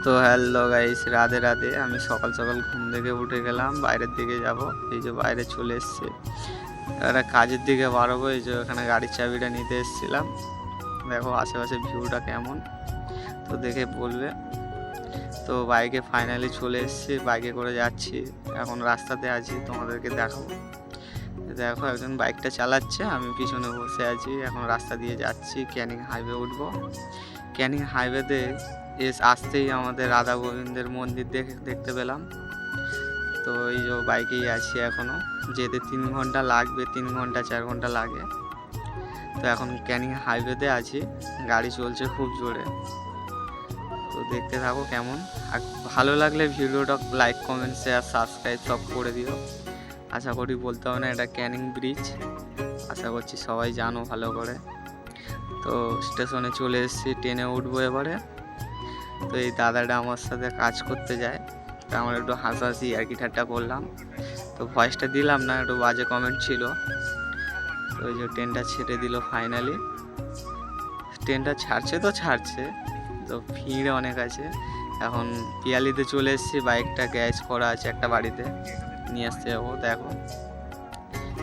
তো hello guys, Radhe Radhe. আমি সকাল সকাল ঘুম থেকে উঠে গেলাম, বাইরের দিকে যাব। এই যে বাইরে চলে এসেছি, একটা কাজের দিকে বাড়াবো। এই যে এখানে গাড়ির চাবিটা নিতে এসেছিলাম। দেখো আশেপাশে ভিউটা কেমন, তো দেখে বলবে। তো বাইকে ফাইনালি চলে এসেছি, বাইকে করে যাচ্ছি। এখন রাস্তাতে আছি, তোমাদেরকে দেখাবো। দেখো একজন বাইকটা চালাচ্ছে, আমি পিছনে বসে আছি। এখন রাস্তা দিয়ে যাচ্ছি, ক্যানিং হাইওয়ে উঠবো। ক্যানিং হাইওয়েতে আসতেই আমাদের রাধা গোবিন্দের মন্দির দেখতে পেলাম। তো এই যে বাইকেই আছি এখনও, যেতে 3 ঘন্টা লাগবে, 3 ঘন্টা 4 ঘন্টা লাগে। তো এখন ক্যানিং হাইওয়েতে আছি, গাড়ি চলছে খুব জোরে। তো দেখতে থাকো কেমন। আর ভালো লাগলে ভিডিওটা লাইক, কমেন্ট, শেয়ার, সাবস্ক্রাইব সব করে দিও। আশা করি বলতে হবে না, এটা ক্যানিং ব্রিজ। আশা করছি সবাই জানো ভালো করে। তো স্টেশনে চলে এসেছি, ট্রেনে উঠবো এবারে। তো এই দাদাটা আমার সাথে কাজ করতে যায়, তো আমার একটু হাসাহাসি আর কি ঠাট্টা করলাম। তো ভয়েসটা দিলাম না, একটু বাজে কমেন্ট ছিল। তো ওই যে ট্রেনটা ছেড়ে দিল ফাইনালি। ট্রেনটা ছাড়ছে তো ছাড়ছে, তো ভিড় অনেক আছে। এখন পিয়ালিতে চলে এসেছি, বাইকটা গ্যারেজ করা আছে একটা বাড়িতে, নিয়ে আসতে যাবো। দেখো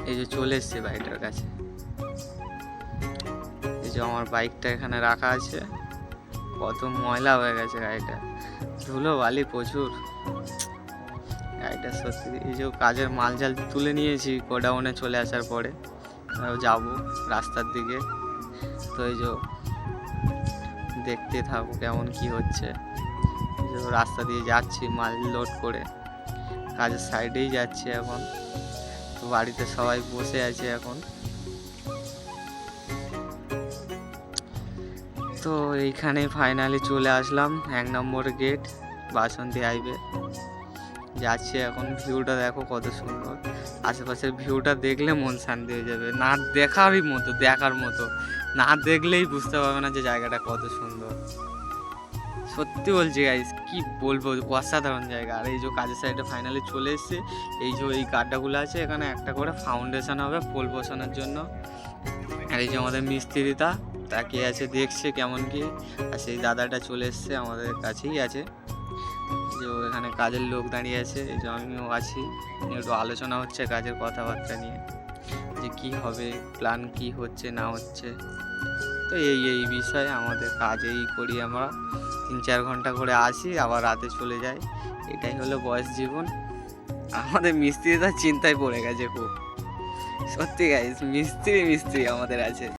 এই যে চলে এসেছি বাইকটার কাছে। এই যে আমার বাইকটা এখানে রাখা আছে, কত ময়লা হয়ে গেছে গাড়িটা, ধুলো বালি প্রচুর। গাড়িটা সত্যি, এই যে কাজের মালজাল তুলে নিয়েছি গোডাউনে চলে আসার পরে, যাব রাস্তার দিকে। তো এই যে দেখতে থাকো কেমন কি হচ্ছে। এই যে রাস্তা দিয়ে যাচ্ছি মাল লোড করে, কাজের সাইডেই যাচ্ছি এখন। তো বাড়িতে সবাই বসে আছে এখন। তো এইখানে ফাইনালি চলে আসলাম, 1 নম্বর গেট, বাসন্তী হাইওয়ে যাচ্ছি এখন। ভিউটা দেখো কত সুন্দর, আশেপাশের ভিউটা দেখলে মন শান্তি হয়ে যাবে। না দেখার মতো না দেখলেই বুঝতে পারবে না যে জায়গাটা কত সুন্দর। সত্যি বলছি গাইস, কি বলবো, অসাধারণ জায়গা। আর এই যে কাজের সাইডে ফাইনালি চলে এসেছে। এই যে এই গাড্ডাগুলো আছে, এখানে একটা করে ফাউন্ডেশন হবে পোল বসানোর জন্য। আর এই যে আমাদের মিস্ত্রিটা তাকিয়ে আছে, দেখছে কেমন কি। আর সেই দাদাটা চলে এসছে, আমাদের কাছেই আছে। যে এখানে কাজের লোক দাঁড়িয়ে আছে, এই যে আমিও আছি। একটু আলোচনা হচ্ছে কাজের কথাবার্তা নিয়ে, যে কি হবে, প্ল্যান কি হচ্ছে না হচ্ছে। তো এই বিষয়ে আমাদের কাজেই করি আমরা। 3-4 ঘন্টা করে আসি, আবার রাতে চলে যাই। এটাই হলো বয়স জীবন। আমাদের মিস্ত্রিটা চিন্তায় পড়ে গেছে খুব, সত্যি গাইস। মিস্ত্রি আমাদের আছে।